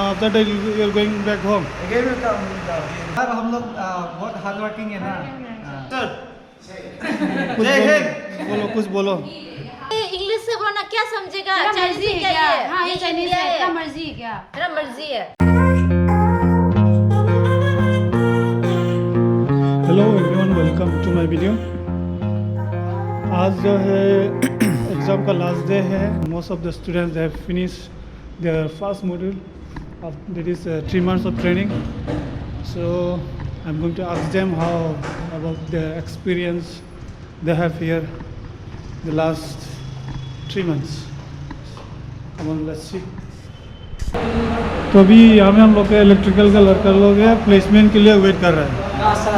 Now after that you are going back home. Again will come. यार हम लोग बहुत हार्ड वर्किंग है ना। कुछ बोलो कुछ बोलो। इंग्लिश से बोलना क्या समझेगा? तेरा मर्जी है क्या? हाँ ये चाइनीज है। तेरा मर्जी है क्या? तेरा मर्जी है। Hello everyone, welcome to my video. आज जो है एग्ज़ाम का लास्ट डे है। Most of the students have finish their first module of that is 3 months of training. So I'm going to ask them how about their experience they have here the last 3 months. Come on, let's see. तो अभी यहाँ में हम लोग के electrical का लड़का लोग है, प्लेसमेंट के लिए वेट कर रहा है। हाँ सर,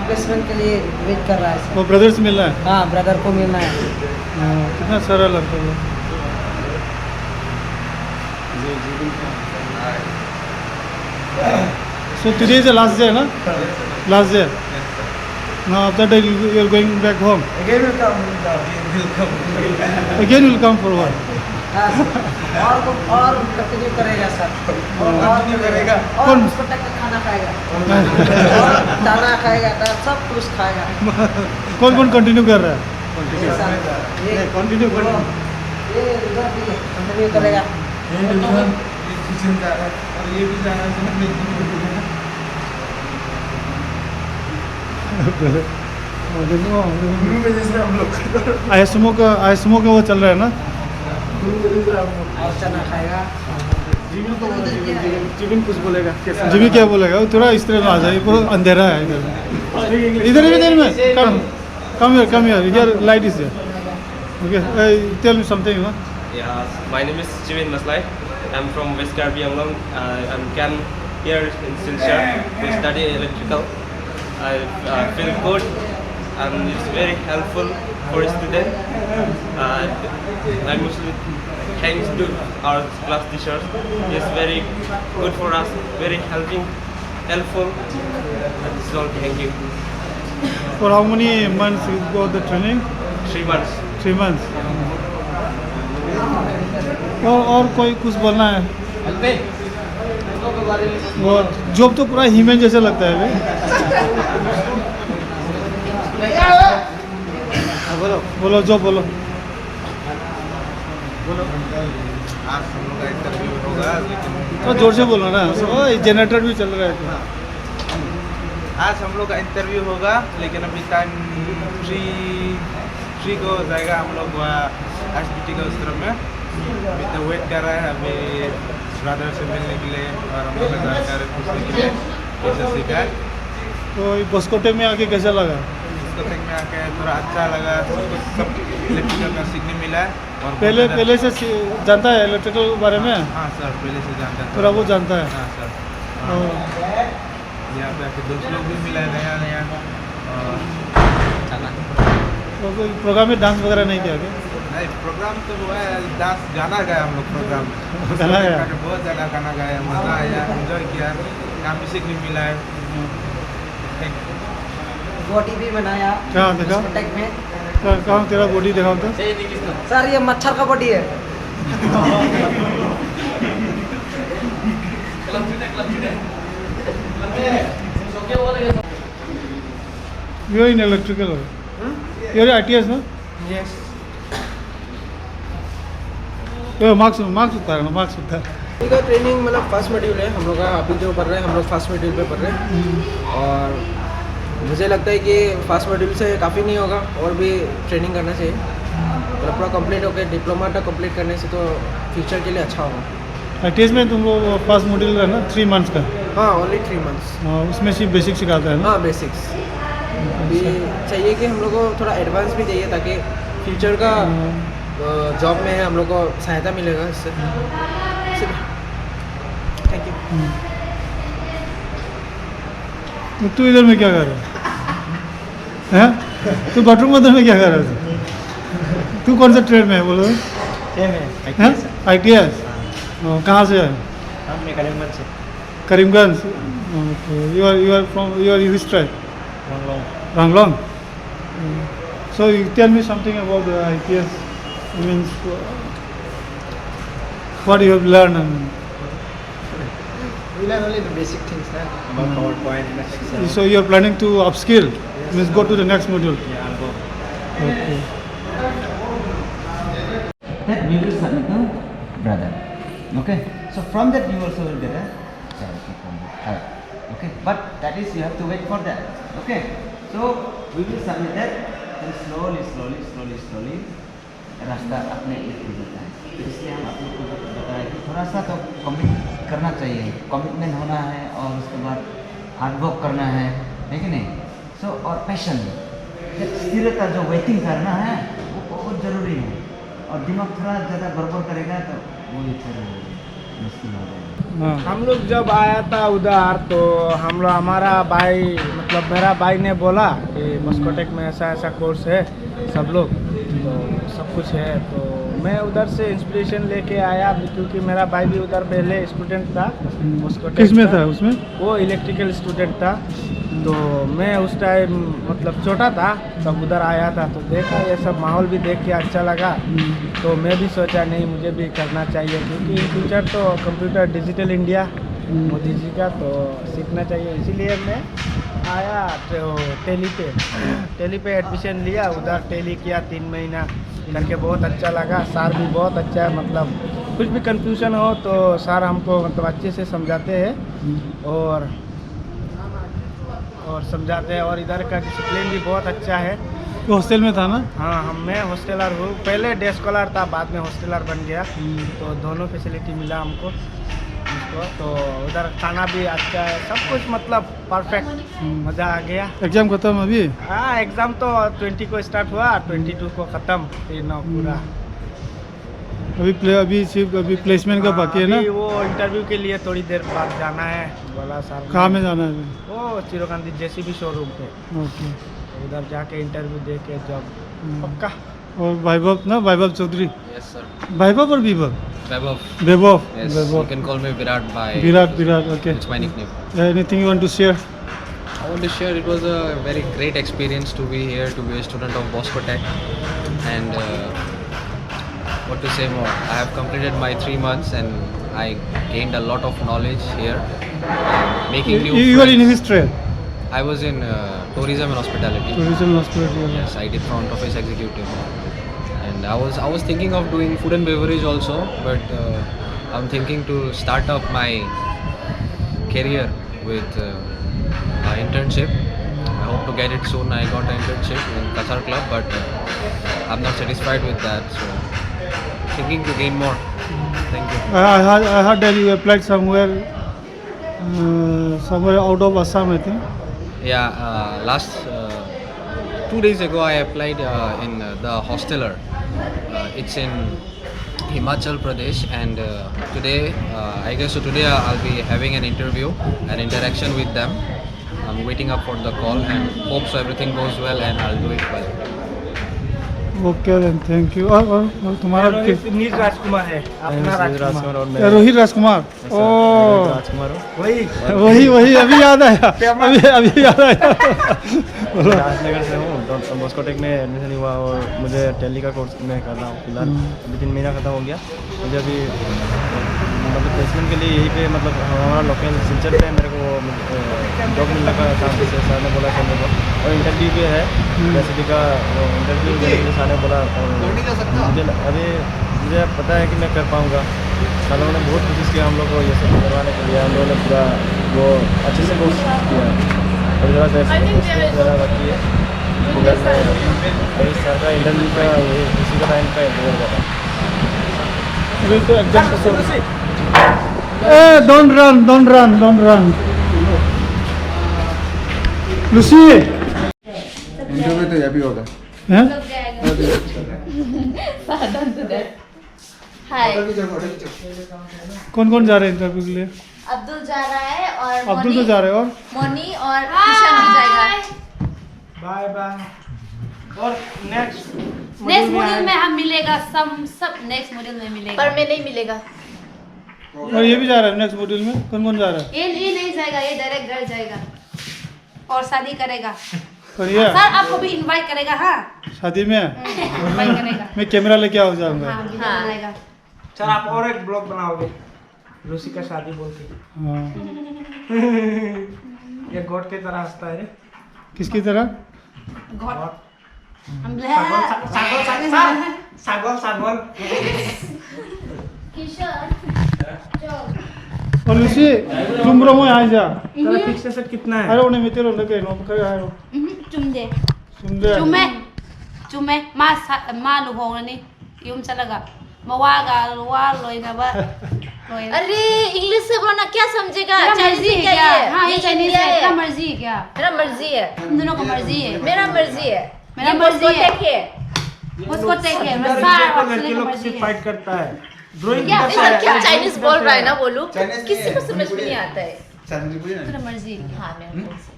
प्लेसमेंट के लिए वेट कर रहा है। वो ब्रदर्स मिल रहा है? हाँ, ब्रदर को मिलना है। कितना सारा लड़का लोग। So today is the last day, na? Last day. Now after that you are going back home. Again will come. Again you will come for what? हाँ सर, और कंटिन्यू करेगा सर। और कंटिन्यू करेगा। और कौन? उसको टक खाना खाएगा। और दाना खाएगा, सब कुछ खाएगा। कौन कंटिन्यू कर रहा है? ये कंटिन्यू कर। ये इधर भी कंटिन्यू करेगा। और ये भी जाना आइसमो का वो चल रहा है ना? और चना खाएगा। जिमिन कुछ बोलेगा? जिमी क्या बोलेगा? वो थोड़ा इस तरह में आ जाए, पूरा अंधेरा है इधर में। Come here. Here light is there. Okay, tell me something, no? Yeah, my name is Jimin Maslai. I'm from West Karbi Anglong. I'm can here in Silchar to study electrical. I feel good and it's very helpful for a student. I mostly thanks to our class teachers. It's very good for us, very helpful. That's all. Thank you. For how many months you got the training? 3 months. 3 months. और कोई कुछ बोलना है? वो job तो पूरा He-Man जैसा लगता है भाई। बोलो जॉब बोलो। आज हम लोग का इंटरव्यू होगा, लेकिन तो जोर से बोलो ना, जनरेटर भी चल रहा है। आज हम लोग का इंटरव्यू होगा, लेकिन अभी टाइम 3 को जाएगा हम लोग SBT का उस तरफ में। अभी तो वेट कर रहा है अभी ब्रदर से मिलने के लिए और हम लोग का जानकारी पूछने के लिए कैसे सीखा है। तो बॉस्को टेक में आके कैसा लगा? बॉस्को टेक में आके थोड़ा अच्छा लगा, सब इलेक्ट्रिकल का सीखने मिला है। और पहले से जानता है इलेक्ट्रिकल के बारे में? हाँ सर, पहले से जानता है। थोड़ा वो जानता है। हाँ सर, यहाँ पे आके दोस्त लोग भी मिला है नया। तो कोई प्रोग्राम में डांस वगैरह नहीं किया क्या? नहीं, प्रोग्राम तो हुआ है, डांस गाना गाया हम लोग प्रोग्राम में। गाना गाया? बहुत ज़्यादा गाना गाया, मज़ा आया, एंजॉय किया, काम भी सीखने मिला है। बॉडी भी बनाया। कहाँ देखा? टेक में। कहाँ तेरा बॉडी दिखाओ तो? सर ये मच्छर का बॉडी है। You are in electrical. You are ITS, no? Yes. तो मार्क्स उतार। अभी का ट्रेनिंग मतलब फर्स्ट मॉड्यूल है हम लोग का। अभी जो पढ़ रहे हैं हम लोग फर्स्ट मॉड्यूल पे पढ़ रहे हैं और मुझे लगता है कि फर्स्ट मॉड्यूल से काफ़ी नहीं होगा, और भी ट्रेनिंग करना चाहिए। मतलब पूरा कंप्लीट होकर डिप्लोमा तक कंप्लीट करने से तो फ्यूचर के लिए अच्छा होगा। ITS में तुम लोग फर्स्ट मॉड्यूल है ना 3 मंथ्स का? हाँ, ओनली 3 मंथ्स। उसमें सिर्फ बेसिक सिखाता है ना? हाँ, बेसिक्स। अभी चाहिए कि हम लोग को थोड़ा एडवांस भी चाहिए, ताकि फ्यूचर का जॉब में हम लोग को सहायता मिलेगा इससे। Thank you. तो तू इधर में क्या कर रहा है? तू बाथरूम में क्या कर रहा है? तू कौन सा ट्रेड में है बोलो? ITS। कहाँ से है? हम करीमगंज से। Karimganj. You are from which tribe? Ranglong. So you tell me something about the ITS. Means what you have learned and We learn only the basic things, about PowerPoint, Excel. So you are planning to upskill? Means go to the next module. Yeah, I'll go. Okay. That we will submit to brother. Okay. So from that you also will get a charity from her. Okay. But that is you have to wait for that. Okay. So we will submit that and slowly रास्ता अपने एक हो जाता है. इसलिए हम आप लोग को बताया कि थोड़ा सा तो कमिट करना चाहिए, कमिटमेंट होना है और उसके बाद हार्डवर्क करना है कि नहीं. सो और पैशन, स्थिरता जो वेटिंग करना है वो बहुत ज़रूरी है. और दिमाग थोड़ा ज़्यादा गड़बड़ करेगा तो वो फिर मुश्किल हो जाएगा. हम लोग जब आया था उधर तो हमारा भाई मतलब मेरा भाई ने बोला कि बॉस्कोटेक में ऐसा ऐसा कोर्स है, सब लोग तो सब कुछ है. तो मैं उधर से इंस्पिरेशन लेके आया क्योंकि मेरा भाई भी उधर पहले स्टूडेंट था. किसमें था उसमें? वो इलेक्ट्रिकल स्टूडेंट था. तो मैं उस टाइम मतलब छोटा था तब उधर आया था तो देखा ये सब माहौल भी देख के अच्छा लगा. तो मैं भी सोचा नहीं मुझे भी करना चाहिए क्योंकि इन फ्यूचर तो computer digital India Modi ji का तो सीखना चाहिए. इसीलिए मैं आया तो टेली पे एडमिशन लिया. उधर टेली किया 3 महीना करके बहुत अच्छा लगा. सर भी बहुत अच्छा है, मतलब कुछ भी कंफ्यूजन हो तो सर हमको मतलब अच्छे से समझाते हैं और समझाते हैं. और इधर का डिसिप्लिन भी बहुत अच्छा है. तो हॉस्टल में था ना? हाँ, मैं हॉस्टेलर हूँ. पहले डे स्कॉलर था, बाद में हॉस्टेलर बन गया. तो दोनों फैसिलिटी मिला हमको. तो उधर खाना भी अच्छा है, सब कुछ मतलब परफेक्ट, मज़ा आ गया. एग्जाम खत्म अभी? हाँ, एग्ज़ाम तो 20 को स्टार्ट हुआ, 22 को ख़त्म. फिर ना पूरा अभी प्लेसमेंट का बाकी है ना? वो इंटरव्यू के लिए थोड़ी देर बाद जाना है बोला सर. कहाँ में जाना है? वो चिरोगांधी JCB शोरूम पे. ओके. उधर जाके इंटरव्यू दे के जब पक्का. और वैभव चौधरी? Yes, sir. वैभव और विभव? Vaibhav. Yes, you can call me Virat by... Virat, okay. It's my nickname. Anything you want to share? I want to share it was a very great experience to be here, to be a student of Bosco Tech. And what to say more? I have completed my 3 months and I gained a lot of knowledge here. Making new You are in friends. which trade? I was in tourism and hospitality. Tourism and hospitality. Yes, I did front office executive. And I was thinking of doing food and beverage also, but I'm thinking to start up my career with internship. I hope to get it soon. I got an internship in Qatar Club, but I'm not satisfied with that. So thinking to gain more. Thank you. I heard that you applied somewhere out of Assam, I think. Yeah, last 2 days ago I applied in the hosteler. It's in Himachal Pradesh, and today I guess so today I'll be having an interview, an interaction with them. I'm waiting up for the call and hope so everything goes well and I'll do it well. Okay then, thank you. और तुम्हारा नील राजकुमार है अपना राजकुमार. रोहित राजकुमार. ओ राजकुमार वही अभी याद आया. अभी याद आया. राजनगर से हूँ. बॉस्कोटेक में एडमिशन हुआ और मुझे टेली का कोर्स मैं कर रहा हूँ फिलहाल. अभी 3 महीना खत्म हो गया. मुझे अभी मतलब प्लेसमेंट के लिए यहीं पे मतलब हमारा लोकल सिलचर पे मेरे को जॉब मिलने का चांस है. सर ने बोला करने को और इंटरव्यू भी है JCB का इंटरव्यू के. सर ने बोला मुझे पता है कि मैं कर पाऊँगा. सर ने बहुत कोशिश किया हम लोग को ये सब करवाने के लिए. हम लोगों ने पूरा वो अच्छे से कोर्स किया और ज़रा बाकी है. सर का इंटरव्यू का इसी का टाइम का इंतजार कर रहा है. अभी तो exam don't run. Lucy interview तो ये भी होगा. हैं? हाय, कौन जा रहे हैं इंटरव्यू के लिए? अब्दुल जा रहा है और अब्दुल तो जा रहे हैं और मोनी और किशन भी जाएगा. Bye bye. और नेक्स्ट मॉड्यूल में हम मिलेगा. सब नेक्स्ट मॉड्यूल में मिलेगा. पर मैं नहीं मिलेगा. और ये भी जा रहा है नेक्स्ट मॉड्यूल में. कौन जा रहा है? ये नहीं जाएगा, ये डायरेक्ट घर जाएगा और शादी करेगा. और ये सर आपको भी इनवाइट करेगा. हाँ, शादी में इनवाइट करेगा. मैं कैमरा लेके आ जाऊंगा. हाँ, वीडियो बनाएगा. सर आप और एक ब्लॉग बनाओगे. रूसी का शादी बोल के हाँ। ये गोट की तरह हंसता है रे किसकी तरह? सागोल सागोल किशन और लुसी तुम रहो यहाँ जा। तेरा फिक्सेशन कितना है? अरे उन्हें मित्र लोग के नो करे आयो चुमदे सुंदर चुमे मा लुहोंगनी यूम चलगा मवागा वा लोइनबा अरे इंग्लिश से बोलना क्या समझेगा? तेरा चाइनीज मर्जी है क्या क्या? ये? हाँ ये ये चाइनीज इंडिया है। है। तेरा मर्जी है क्या? मेरा मर्जी है। हम दोनों का मर्जी है। मेरा मर्जी है। मेरा ये मर्जी बॉस्को है। टेक है। उसको टेक है इधर सारा देखो और लड़के का लोग मर्जी से है। फाइट करता है ड्राइंग क्या किधर से इधर आया? क्या चाइनीज बोल रहा है ना वो लोग? चाइनीज किसी नहीं को है, समझ में नहीं आता है। तेरा मर्जी है। हाँ मेरा मर्जी।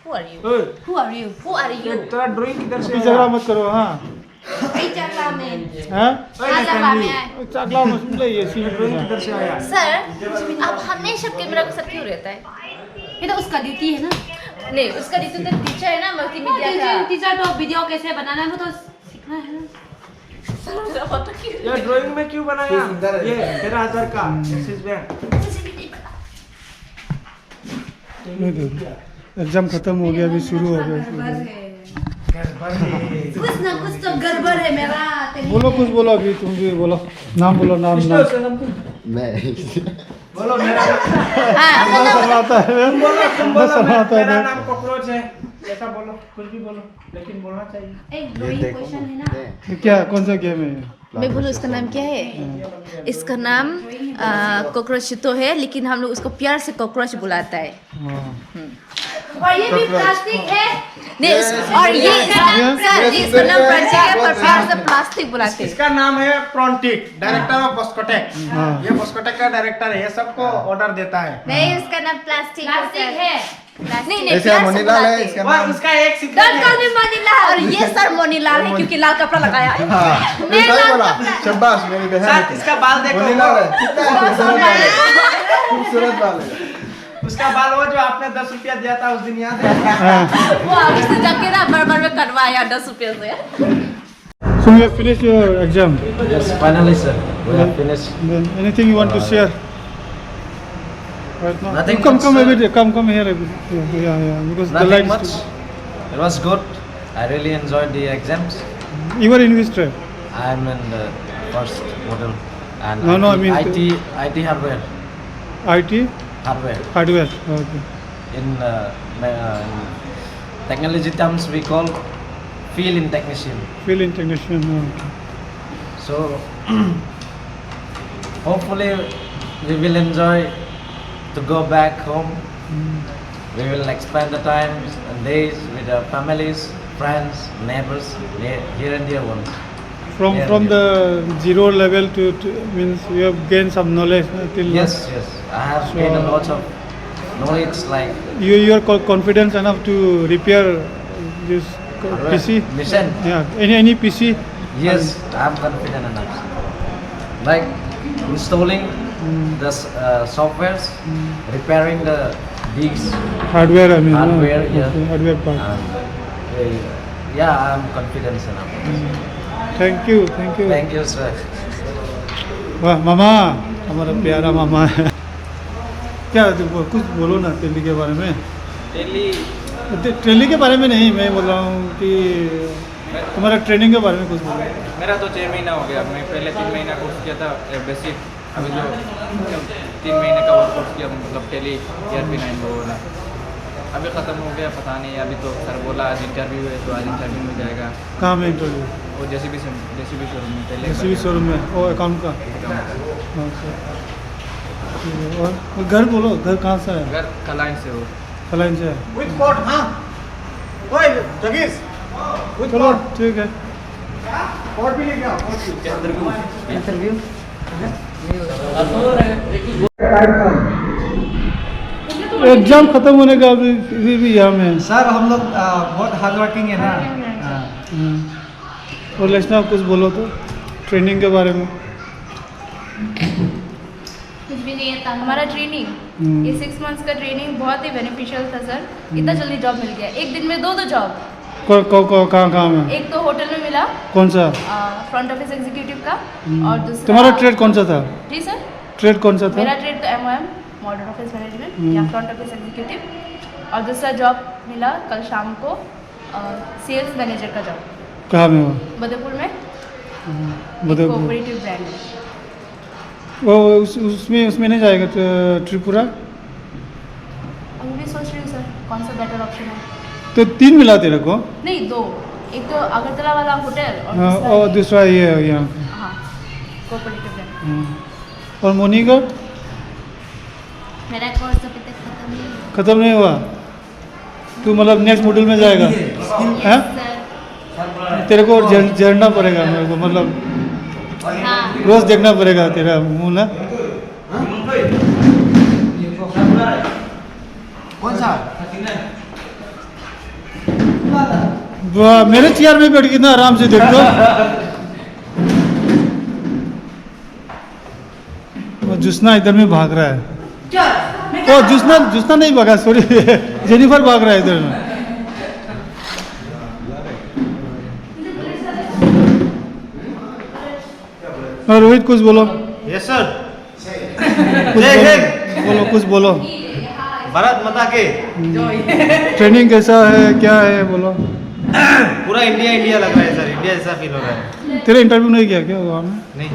Who are you? ओए, Who are you? Who are you? तेरा ड्राइंग किधर से झगड़ा आया? मत करो। हाँ आई चकला में हाँ ओए, आ चकला में आए चकला मत ले ये सी ड्राइंग किधर से आया? सर आप हमेशा कैमरा के साथ क्यों रहता है? ये तो उसका ड्यूटी है ना। नहीं उसका ड्यूटी तो टीचर है ना मल्टीमीडिया का। टीचर तो वीडियो कैसे बनाना है वो तो सीखना है ना। ये ड्राइंग में क्यों बनाया? ये 13,000 का एक्सिस बैंक। एग्जाम खत्म हो गया अभी शुरू हो गया। कुछ ना कुछ तो गड़बड़ है मेरा। बोलो कुछ बोलो अभी तुम भी बोलो नाम बोलो नाम नाम बोलो मेरा आता है तुम बोलो आता मेरा है नाम कॉकरोच है ऐसा बोलो कुछ भी बोलो लेकिन बोलना चाहिए। एक ड्राइंग क्वेश्चन है ना। क्या कौन सा गेम है? मैं बोलूँ उसका नाम क्या है? इसका नाम कॉकरोच तो है लेकिन हम लोग उसको प्यार से कॉकरोच बुलाता है। और ये भी प्लास्टिक है। नहीं और ये इसका नाम प्लास्टिक है पर प्यार से प्लास्टिक बुलाते हैं। इसका नाम है प्रॉन्टिक डायरेक्टर ऑफ बॉस्कोटेक। हाँ। ये बॉस्कोटेक का डायरेक्टर है ये सबको ऑर्डर देता है। नहीं उसका नाम प्लास्टिक है। नहीं नहीं ऐसे प्यार से मोनीलाल है बुलाते इसका हैं। और नाम। उसका एक सीक्रेट डॉट कॉल है। मी मोनीलाल और ये सर मोनीलाल है क्योंकि लाल कपड़ा लगाया है। हाँ मैं सही लाल बोला कपड़ा शाबाश मेरी बहन सर इसका बाल देखो मोनीलाल है कितना खूबसूरत बाल है खूबसूरत बाल है उसका बाल वो जो आपने 10 रुपया दिया था उस दिन याद है? वो अभी से जाके ना बर्बर में कटवाया 10 रुपये से। So you have finished your exam. Yes, finally, sir. We have finished. Then anything you want to share? Right now. Nothing Come much, come sir. a bit. Come here a bit. Yeah. Because the Nothing lights. much. It was good. I really enjoyed the exams. You were in which trade? I'm in the first model and No, I mean IT hardware. IT hardware. Okay. In technology terms, we call field in technician. Field technician. Okay. So hopefully we will enjoy to go back home. We will expand the times and days with our families, friends, neighbors, here and dear ones. From Yeah, from yeah. the zero level to means you have gained some knowledge till now. Yes, I have gained a lot of knowledge like You are confident enough to repair this PC. mission. Yeah. Any PC. Yes, I'm confident enough. Like installing the softwares, repairing the these Hardware. I mean. hardware, yeah. Okay, hardware part. And, yeah, I'm confident enough. Thank you. Thank you, sir. वाह मामा हमारा प्यारा मामा है। क्या कुछ बोलो ना दिल्ली के बारे में। ट्रेनिंग के बारे में नहीं मैं बोल रहा हूँ कि तुम्हारा ट्रेनिंग के बारे में कुछ बोलो। मेरा तो 6 महीना हो गया। मैं पहले 3 महीना कोर्स किया था बेसिक। अभी जो 3 महीने का और कोर्स किया मतलब टेली ERP9 वो वाला अभी ख़त्म हो गया। पता नहीं अभी तो सर बोला आज इंटरव्यू है तो आज इंटरव्यू में जाएगा। कहाँ में इंटरव्यू? वो JCB शोरूम में पहले JCB शोरूम में ओ अकाउंट का। अच्छा। और घर बोलो घर कहाँ से है? घर कलाइन से हो। कलाइन से है। With code, हाँ? ओए जगीश with चलो code. ठीक है। Code भी लेके आओ, code भी। इंटरव्यू एग्जाम खत्म होने का अभी भी यहाँ में। सर हम लोग बहुत हार्ड वर्किंग है ना। और लेसना कुछ बोलो तो ट्रेनिंग के बारे में। कुछ भी नहीं था हमारा ट्रेनिंग। ये 6 मंथ्स का ट्रेनिंग बहुत ही बेनिफिशियल था सर। इतना जल्दी जॉब मिल गया। एक दिन में 2 जॉब। कहाँ में? एक तो होटल में मिला कौन सा? फ्रंट ऑफिस एग्जीक्यूटिव का और दूसरा तुम्हारा ट्रेड कौन सा था? जी सर ट्रेड कौन सा था? मेरा ट्रेड तो MOM मॉडर्न ऑफिस मैनेजमेंट या फ्रंट ऑफिस एग्जीक्यूटिव, और दूसरा जॉब मिला कल शाम को सेल्स मैनेजर का जॉब। कहाँ में हुआ? बदरपुर में बदरपुर। कोऑपरेटिव ब्रांड है। वो उसमें नहीं जाएगा त्रिपुरा? अभी भी सोच रही हूँ सर कौन सा बेटर ऑप्शन है। तो 3 मिला तेरे को? नहीं 2, एक तो अगरतला वाला होटल और दूसरा ये यहाँ। हाँ कोऑपरेटिव ब्रांड। और मोनी का मेरा कोर्स अभी तक खत्म नहीं हुआ? तू मतलब नेक्स्ट मॉड्यूल में जाएगा? हैं? तेरे को झरना पड़ेगा मेरे को, मतलब हाँ। रोज देखना पड़ेगा तेरा मुंह ना। कौन सा? वाह, मेरे चेयर में बैठ कितना आराम से देखो। वो जुस्ना इधर में भाग रहा है। ओ जुस्ना नहीं भागा, सॉरी जेनिफर भाग रहा है इधर में। और रोहित कुछ बोलो। Yes sir. बोलो कुछ बोलो। भारत माता के। ट्रेनिंग कैसा है, क्या है बोलो। पूरा इंडिया इंडिया लग रहा है सर, इंडिया जैसा फील हो रहा है। तेरा इंटरव्यू नहीं किया क्या वहाँ में? नहीं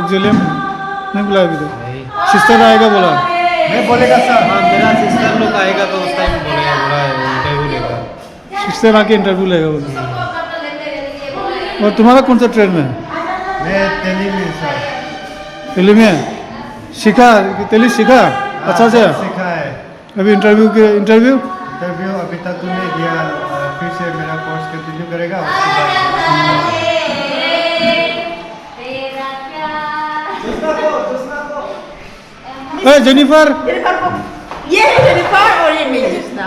ऑक्सिलियम नहीं बुलाया अभी तक? सिस्टर आएगा बोला? नहीं बोलेगा सर। हाँ मेरा सिस्टर लोग आएगा तो उस टाइम बोलेगा, बोला इंटरव्यू लेगा। सिस्टर आके इंटरव्यू लेगा बोला। और तुम्हारा कौन सा ट्रेन में है? मैं दिल्ली में सर। दिल्ली में सीखा? दिल्ली सीखा अच्छा से? सीखा है। अभी इंटरव्यू अभी तक तो नहीं किया, फिर से मेरा कोर्स कंटिन्यू करेगा उसके बाद। जेनिफर ये है जेनिफर और ये मैं जिसना।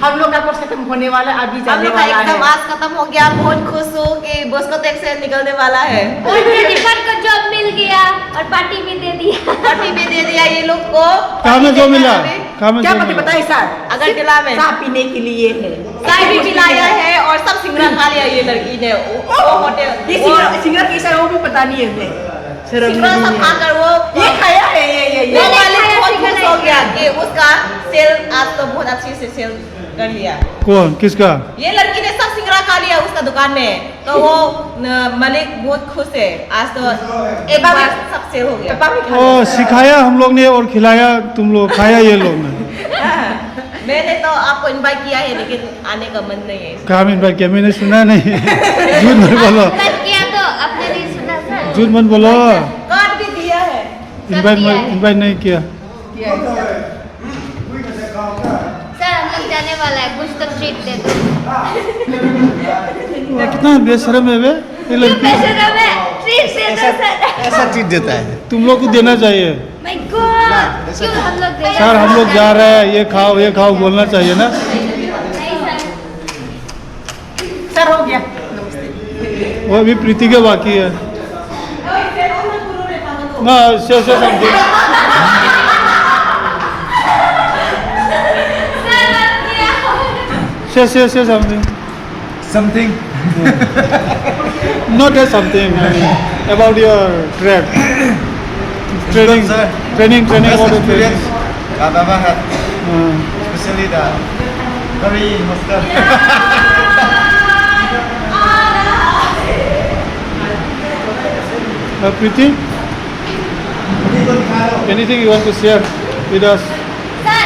हम लोग का कोर्स खत्म होने वाला है, अभी जाने वाला है। एग्जाम आज खत्म हो गया, बहुत खुश हूँ कि बॉस्को टेक से निकलने वाला है। और जेनिफर को जॉब मिल गया और पार्टी भी दे दिया। पार्टी भी दे दिया ये लोग को। कहाँ में जो मिला? कहाँ में क्या जो पति मिला? बताइए सर? अगर जिला में चाय पीने के लिए है, चाय भी पिलाया है और सब सिंगरा खा लिया ये लड़की ने। वो होटल ये सिंगर की सर वो भी पता नहीं है। सिंगरा सब खाकर वो ये खाया है ये वो मालिक बहुत खुश हो गया कि उसका सेल आज तो बहुत अच्छी से सेल कर लिया। कौन? किसका? ये लड़की ने सब सिंगरा खा लिया उसका दुकान में, तो वो मालिक बहुत खुश है। आज तो एक बार सब सेल हो गया। ओ सिखाया हम लोग ने और खिलाया तुम लोग, खाया ये लोग ने। मैंने तो आपको इनवाइट किया है लेकिन आने का मन नहीं है। कहाँ में इनवाइट किया? मैंने सुना नहीं। झूठ मत बोलो, किया तो आपने नहीं सुना सर? झूठ मत बोलो। कार्ड भी दिया है। इनवाइट नहीं किया। सर हम लोग जाने वाला है, कुछ तो ट्रीट दे दो। कितना बेशरम है वे ये लड़की। बेशरम है, ट्रीट दे दो सर। ऐसा चीज देता है। तुम लोग को देना चाहिए। माय गॉड, क्यों हम लोग दे? सर हम लोग जा रहे हैं, ये खाओ बोलना चाहिए ना। नहीं सर। सर हो गया। वो अभी प्रीति के बाकी है ना। से समथिंग से something not as something about your trade training sir. training Best about the training. experience I've ever had, especially the very hostel. Preeti, anything you want to share with us? Sir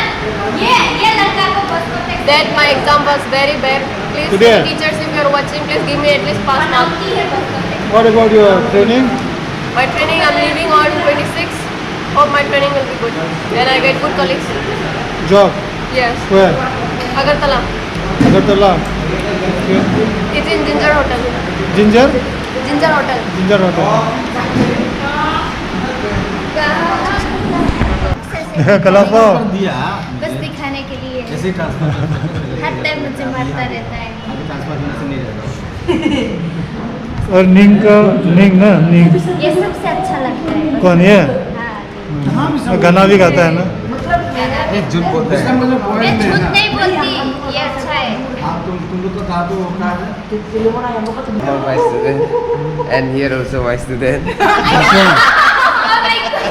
ये लड़का को Bosco take That my exam was very bad. Please Today? teachers if you are watching, please give me at least pass mark. What about your training? My training I'm leaving on 26. Hope my training will be good and I get good colleagues. Job? Yes. Where? Agartala. Agartala. Okay. It's in Ginger Hotel. Ginger? Ginger Hotel. Ginger Hotel. कलापा बस दिखाने के लिए ऐसे transfer हर time मुझे मारता रहता है। Transfer से नहीं रहता। और नींग ना नींग ये सबसे अच्छा लगता है। कौन ये? हाँ गाना भी गाता है ना। ये झूठ बोलता है। मैं झूठ नहीं बोलती, ये अच्छा है। आप तुम लोग को कहा तो कहा है My student, and here also my student. Oh my God.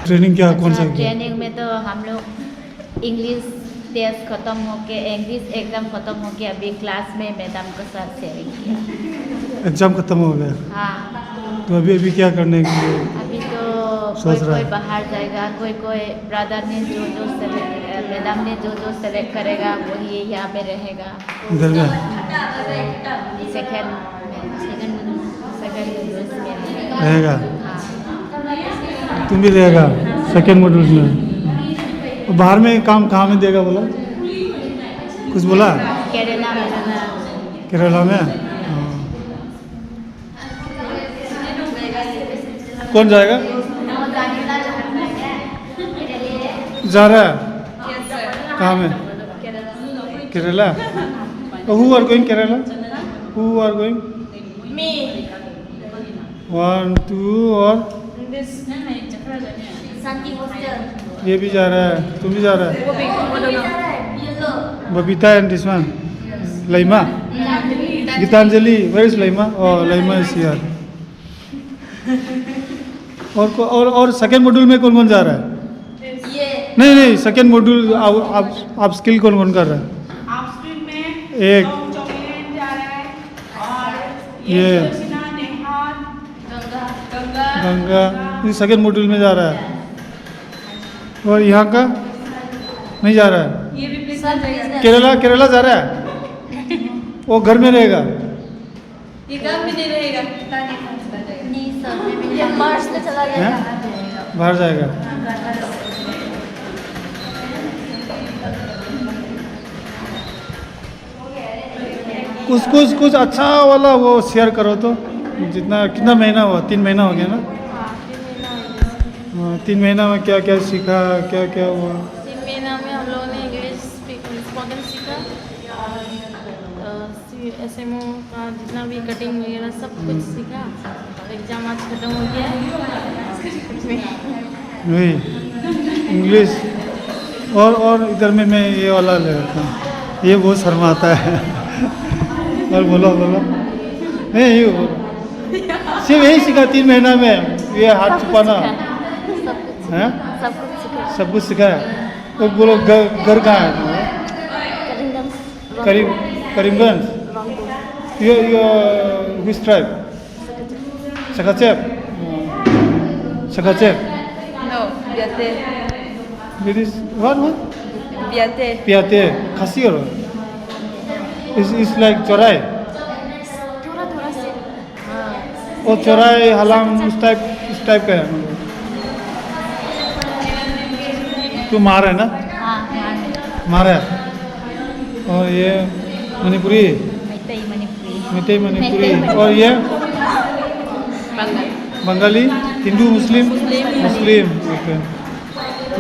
Training क्या कौन सा किया? ट्रेनिंग में तो हम लोग इंग्लिश टेस्ट ख़त्म होके इंग्लिश एग्ज़ाम ख़त्म होके अभी क्लास में मैडम के साथ शेयरिंग किया। एग्जाम खत्म हो गया, हाँ, तो अभी क्या करने के लिए अभी तो सोच कोई रहा कोई है? बाहर जाएगा, कोई कोई ब्रदर ने जो मैडम ने जो सेलेक्ट करेगा वही यहाँ पे रहेगा। इधर में सेकेंड में रहेगा, हाँ, तुम भी रहेगा सेकेंड मॉड्यूल में। और बाहर में काम कहाँ में देगा बोला, कुछ बोला? केरला में केरला में। हाँ। कौन जाएगा? जा रहा है, कहाँ में? Kerala. Who are going Kerala? Who are going? Me. 1 2 और ये भी जा रहा है, तुम भी जा रहा है? Babita and this one Laima, Geetanjali, where is Laima? Oh, Laima is here. और सेकंड मॉड्यूल में कौन कौन जा रहा है? नहीं नहीं, सेकंड मॉड्यूल आप स्किल कौन कौन कर रहा है? आप स्क्रीन में एक चॉकलेट जा रहा है और ये गंगा, ये सेकंड मॉड्यूल में जा रहा है। और यहाँ का नहीं जा रहा है? ये भी केरला केरला जा रहा है, वो घर में रहेगा। ये काम भी नहीं रहेगा। ये मार्च में चला हैं? बाहर जाएगा। कुछ अच्छा वाला वो शेयर करो तो, जितना कितना महीना हुआ? 3 महीना हो गया ना? हाँ, 3 महीना में क्या क्या सीखा, क्या क्या हुआ? 3 महीना में हम लोगों ने इंग्लिश स्पोकन सीखा और SMO का जितना भी कटिंग वगैरह सब कुछ सीखा और एग्ज़ाम आज खत्म हो गया है। वही इंग्लिश। और इधर में मैं ये वाला ले रहा था, ये बहुत शर्माता है। और बोलो नहीं, ये बोलो। सिर्फ यही सीखा 3 महीना में, ये हाथ छुपाना है, सब कुछ सीखा है। और बोलो घर कहाँ है? Karimganj. Which tribe? Sakacep. No, Biate. This is what? Biate. Piate. Khasi or? It's like chorai. थोड़ा से और चौराहे हलाम उस टाइप का है। तू मार है ना? हाँ, मार है। और ये मणिपुरी, मितई मणिपुरी। और ये बंगाली, हिंदू, मुस्लिम। ओके।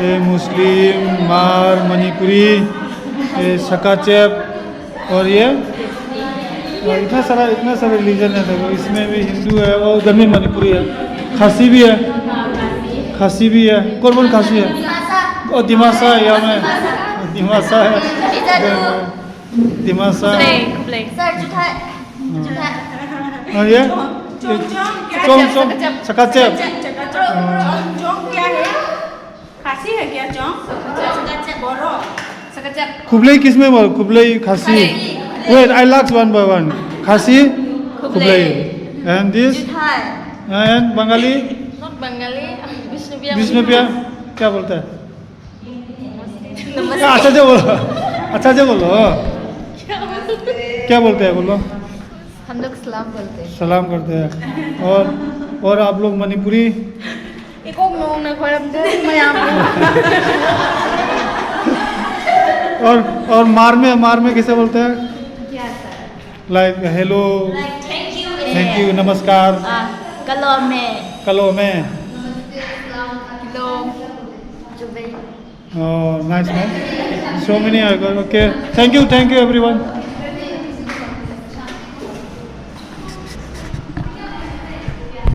ये मुस्लिम, मार, मणिपुरी, ये सकाचेप। और ये इतना सारा रिलीजन है। देखो, इसमें भी हिंदू है और उधर में मणिपुरी है, खासी भी है। कौन खासी है? और दिमासा है, यहाँ में दिमासा है, दिमासा। और ये चोंग सकाचेप। क्या है? खासी है क्या चौंक? बोरो खुबलई किस में बोल? खुबलई, खासी। Wait, I ask one by one. Khasi, Kublai, and this, and Bengali. Not Bengali, Vishnupia. Vishnupriya क्या बोलता है? अच्छा से बोलो, अच्छा से बोलो। क्या बोलते हैं बोलो? हम लोग सलाम बोलते हैं। सलाम करते हैं। और आप लोग मणिपुरी? और मार में कैसे बोलते हैं? लाइक हेलो, थैंक यू, नमस्कार। कलो में। Nice man, so many are good. Okay, thank you everyone.